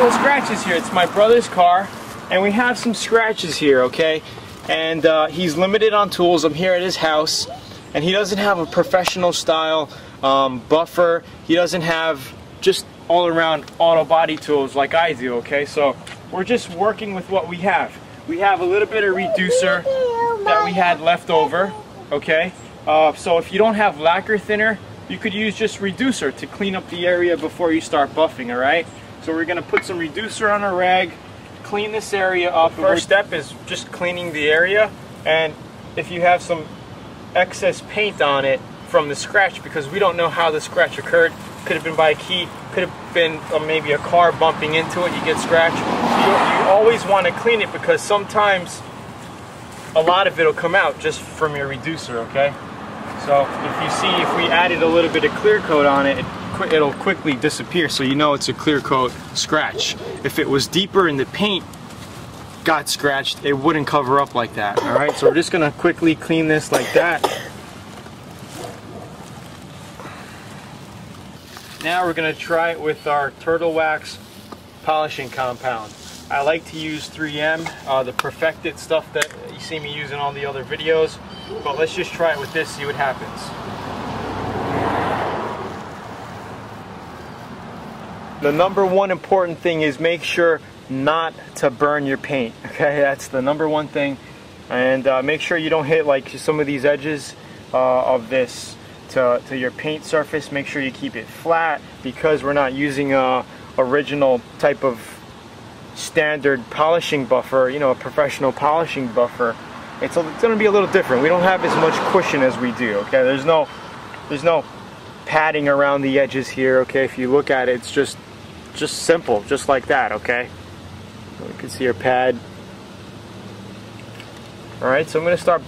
little scratches here. It's my brother's car, and we have some scratches here, okay? And he's limited on tools. I'm here at his house, and he doesn't have a professional style buffer. He doesn't have just all around auto body tools like I do, okay? So we're just working with what we have. We have a little bit of reducer that we had left over, okay? So if you don't have lacquer thinner, you could use just reducer to clean up the area before you start buffing, alright? So we're gonna put some reducer on a rag, clean this area up. First step is just cleaning the area, and if you have some excess paint on it from the scratch, because we don't know how the scratch occurred, could have been by a key, could have been maybe a car bumping into it, you get scratched. You always want to clean it, because sometimes a lot of it will come out just from your reducer, okay? So if you see, if we added a little bit of clear coat on it, it'll quickly disappear, so you know it's a clear coat scratch. If it was deeper and the paint got scratched, it wouldn't cover up like that, alright? So we're just going to quickly clean this like that. Now we're going to try it with our Turtle Wax polishing compound. I like to use 3M, the perfected stuff that you see me use in all the other videos, but let's just try it with this, see what happens. The number one important thing is make sure not to burn your paint, okay? That's the number one thing. And make sure you don't hit like some of these edges of this to your paint surface. Make sure you keep it flat, because we're not using a original type of standard polishing buffer, you know, a professional polishing buffer. It's going to be a little different. We don't have as much cushion as we do, okay? There's no padding around the edges here, okay? If you look at it, it's just simple, just like that, okay? You can see our pad. Alright, so I'm going to start.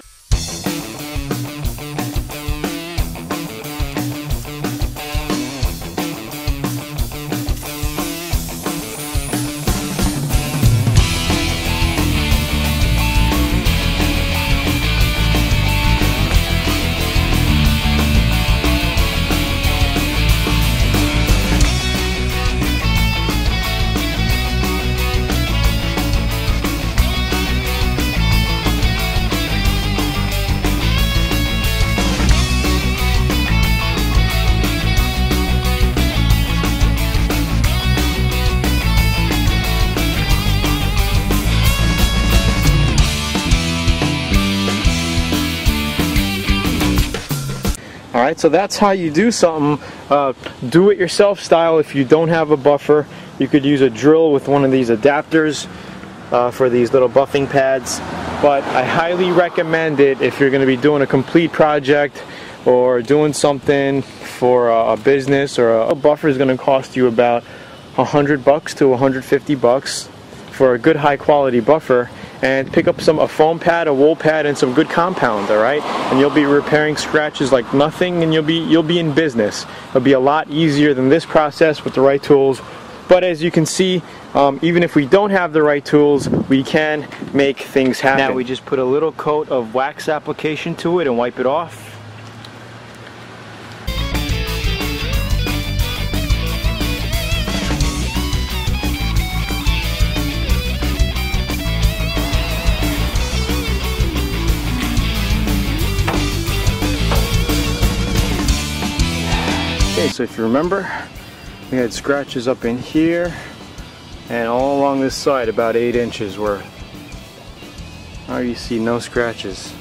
Alright, so that's how you do something do-it-yourself style. If you don't have a buffer, you could use a drill with one of these adapters for these little buffing pads. But I highly recommend it if you're going to be doing a complete project or doing something for a business, or a buffer is going to cost you about $100 to $150 for a good high quality buffer. And pick up a foam pad, a wool pad, and some good compound, alright? And you'll be repairing scratches like nothing, and you'll be in business. It'll be a lot easier than this process with the right tools. But as you can see, even if we don't have the right tools, we can make things happen. Now we just put a little coat of wax application to it and wipe it off. Okay, so if you remember, we had scratches up in here and all along this side, about 8 inches worth. Now you see no scratches.